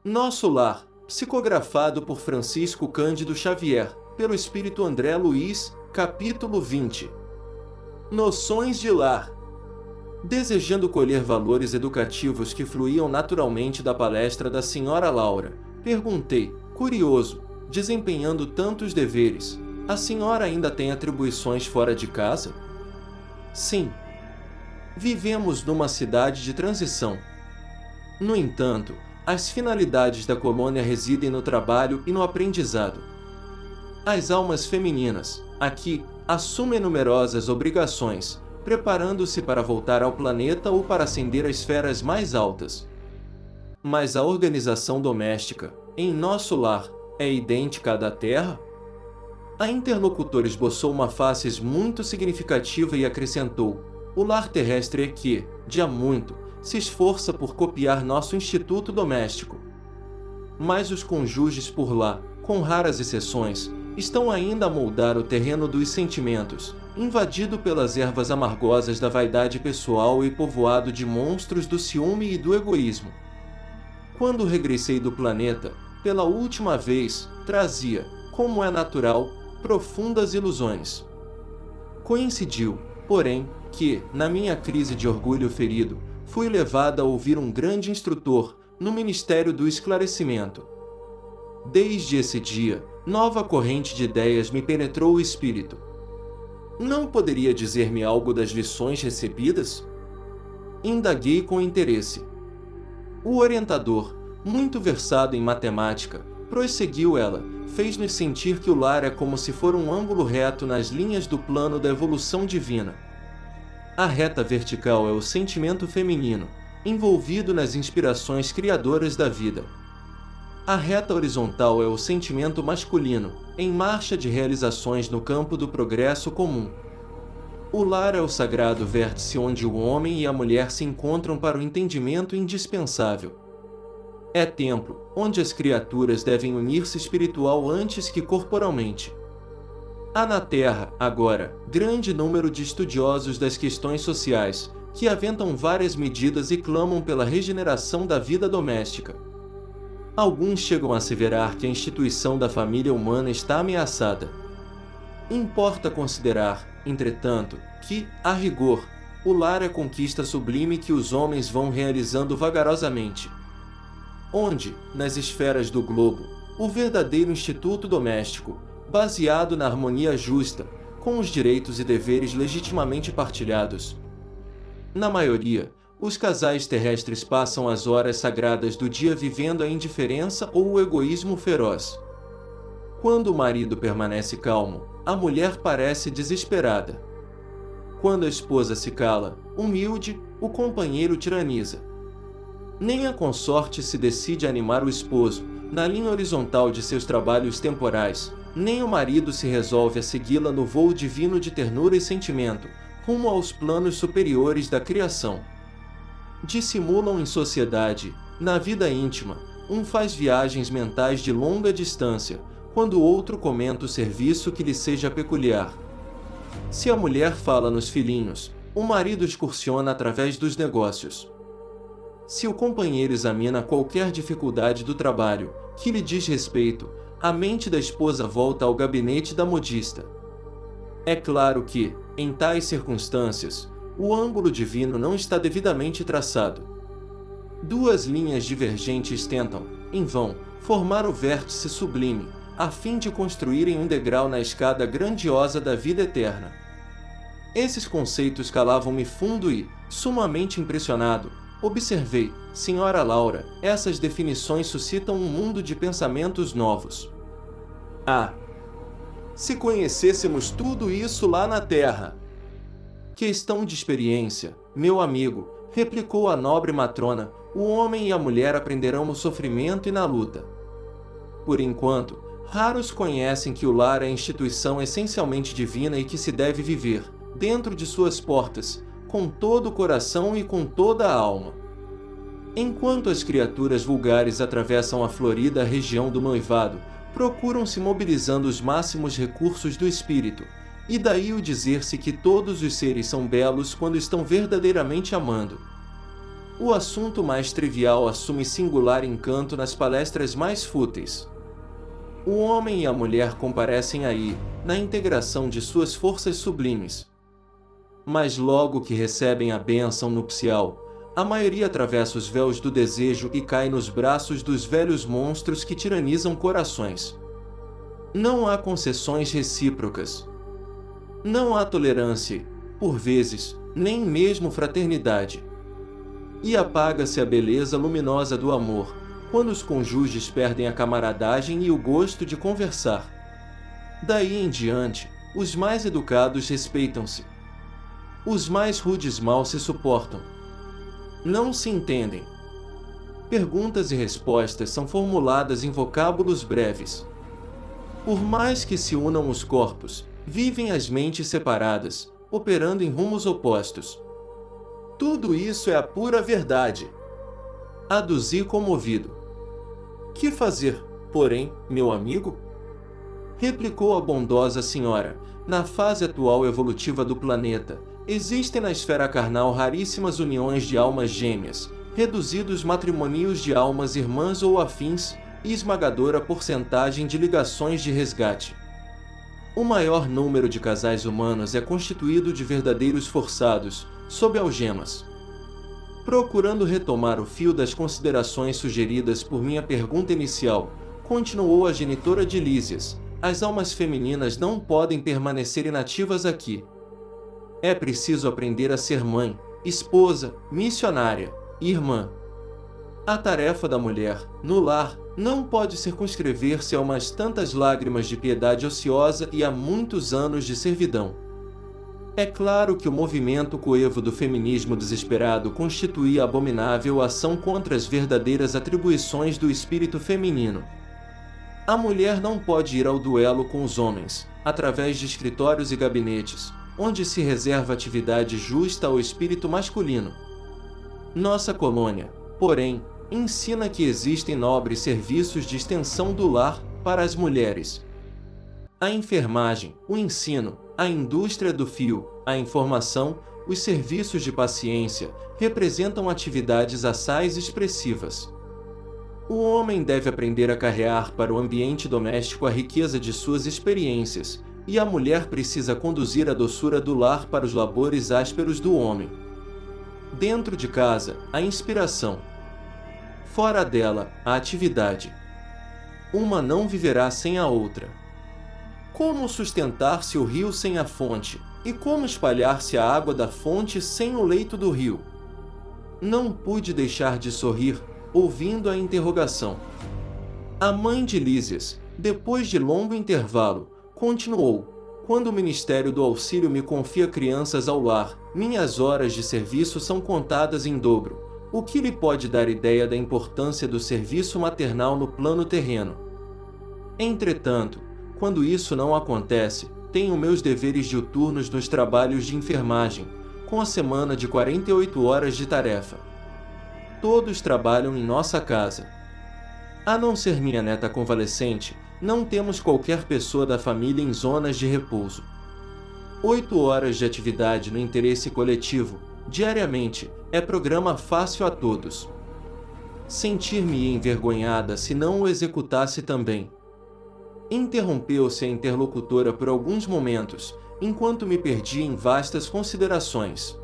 Nosso Lar, psicografado por Francisco Cândido Xavier, pelo Espírito André Luiz, capítulo 20. Noções de lar. Desejando colher valores educativos que fluíam naturalmente da palestra da Sra. Laura, perguntei, curioso, desempenhando tantos deveres, a senhora ainda tem atribuições fora de casa? Sim. Vivemos numa cidade de transição. No entanto, as finalidades da colônia residem no trabalho e no aprendizado. As almas femininas, aqui, assumem numerosas obrigações, preparando-se para voltar ao planeta ou para ascender às esferas mais altas. Mas a organização doméstica, em nosso lar, é idêntica à da Terra? A interlocutora esboçou uma face muito significativa e acrescentou: o lar terrestre é que, de há muito, se esforça por copiar nosso instituto doméstico. Mas os cônjuges por lá, com raras exceções, estão ainda a moldar o terreno dos sentimentos, invadido pelas ervas amargosas da vaidade pessoal e povoado de monstros do ciúme e do egoísmo. Quando regressei do planeta, pela última vez, trazia, como é natural, profundas ilusões. Coincidiu, porém, que, na minha crise de orgulho ferido, fui levada a ouvir um grande instrutor, no Ministério do Esclarecimento. Desde esse dia, nova corrente de ideias me penetrou o espírito. Não poderia dizer-me algo das lições recebidas? Indaguei com interesse. O orientador, muito versado em matemática, prosseguiu ela, fez-nos sentir que o lar é como se for um ângulo reto nas linhas do plano da evolução divina. A reta vertical é o sentimento feminino, envolvido nas inspirações criadoras da vida. A reta horizontal é o sentimento masculino, em marcha de realizações no campo do progresso comum. O lar é o sagrado vértice onde o homem e a mulher se encontram para o entendimento indispensável. É templo, onde as criaturas devem unir-se espiritual antes que corporalmente. Há na Terra, agora, grande número de estudiosos das questões sociais, que aventam várias medidas e clamam pela regeneração da vida doméstica. Alguns chegam a asseverar que a instituição da família humana está ameaçada. Importa considerar, entretanto, que, a rigor, o lar é a conquista sublime que os homens vão realizando vagarosamente. Onde, nas esferas do globo, o verdadeiro instituto doméstico, baseado na harmonia justa, com os direitos e deveres legitimamente partilhados. Na maioria, os casais terrestres passam as horas sagradas do dia vivendo a indiferença ou o egoísmo feroz. Quando o marido permanece calmo, a mulher parece desesperada. Quando a esposa se cala, humilde, o companheiro tiraniza. Nem a consorte se decide a animar o esposo, na linha horizontal de seus trabalhos temporais, nem o marido se resolve a segui-la no voo divino de ternura e sentimento, rumo aos planos superiores da criação. Dissimulam em sociedade, na vida íntima, um faz viagens mentais de longa distância, quando o outro comenta o serviço que lhe seja peculiar. Se a mulher fala nos filhinhos, o marido excursiona através dos negócios. Se o companheiro examina qualquer dificuldade do trabalho, que lhe diz respeito, a mente da esposa volta ao gabinete da modista. É claro que, em tais circunstâncias, o ângulo divino não está devidamente traçado. Duas linhas divergentes tentam, em vão, formar o vértice sublime, a fim de construírem um degrau na escada grandiosa da vida eterna. Esses conceitos calavam-me fundo e, sumamente impressionado, observei, Sra. Laura, essas definições suscitam um mundo de pensamentos novos. Ah! Se conhecêssemos tudo isso lá na Terra! Questão de experiência, meu amigo, replicou a nobre matrona, o homem e a mulher aprenderão no sofrimento e na luta. Por enquanto, raros conhecem que o lar é instituição essencialmente divina e que se deve viver, dentro de suas portas, com todo o coração e com toda a alma. Enquanto as criaturas vulgares atravessam a florida região do noivado, procuram se mobilizando os máximos recursos do espírito, e daí o dizer-se que todos os seres são belos quando estão verdadeiramente amando. O assunto mais trivial assume singular encanto nas palestras mais fúteis. O homem e a mulher comparecem aí, na integração de suas forças sublimes. Mas logo que recebem a bênção nupcial, a maioria atravessa os véus do desejo e cai nos braços dos velhos monstros que tiranizam corações. Não há concessões recíprocas. Não há tolerância, por vezes, nem mesmo fraternidade. E apaga-se a beleza luminosa do amor, quando os cônjuges perdem a camaradagem e o gosto de conversar. Daí em diante, os mais educados respeitam-se. Os mais rudes mal se suportam. Não se entendem. Perguntas e respostas são formuladas em vocábulos breves. Por mais que se unam os corpos, vivem as mentes separadas, operando em rumos opostos. Tudo isso é a pura verdade. Aduzi comovido. Que fazer, porém, meu amigo? Replicou a bondosa senhora. Na fase atual evolutiva do planeta, existem na esfera carnal raríssimas uniões de almas gêmeas, reduzidos matrimônios de almas irmãs ou afins, e esmagadora porcentagem de ligações de resgate. O maior número de casais humanos é constituído de verdadeiros forçados, sob algemas. Procurando retomar o fio das considerações sugeridas por minha pergunta inicial, continuou a genitora de Lísias, as almas femininas não podem permanecer inativas aqui. É preciso aprender a ser mãe, esposa, missionária, irmã. A tarefa da mulher, no lar, não pode circunscrever-se a umas tantas lágrimas de piedade ociosa e a muitos anos de servidão. É claro que o movimento coevo do feminismo desesperado constituía abominável ação contra as verdadeiras atribuições do espírito feminino. A mulher não pode ir ao duelo com os homens, através de escritórios e gabinetes, onde se reserva atividade justa ao espírito masculino. Nossa colônia, porém, ensina que existem nobres serviços de extensão do lar para as mulheres. A enfermagem, o ensino, a indústria do fio, a informação, os serviços de paciência, representam atividades assaz expressivas. O homem deve aprender a carrear para o ambiente doméstico a riqueza de suas experiências, e a mulher precisa conduzir a doçura do lar para os labores ásperos do homem. Dentro de casa, a inspiração. Fora dela, a atividade. Uma não viverá sem a outra. Como sustentar-se o rio sem a fonte, e como espalhar-se a água da fonte sem o leito do rio? Não pude deixar de sorrir, ouvindo a interrogação. A mãe de Lísias, depois de longo intervalo, continuou: quando o Ministério do Auxílio me confia crianças ao lar, minhas horas de serviço são contadas em dobro, o que lhe pode dar ideia da importância do serviço maternal no plano terreno. Entretanto, quando isso não acontece, tenho meus deveres diuturnos nos trabalhos de enfermagem, com a semana de 48 horas de tarefa. Todos trabalham em nossa casa. A não ser minha neta convalescente, não temos qualquer pessoa da família em zonas de repouso. 8 horas de atividade no interesse coletivo, diariamente, é programa fácil a todos. Sentir-me envergonhada se não o executasse também. Interrompeu-se a interlocutora por alguns momentos, enquanto me perdi em vastas considerações.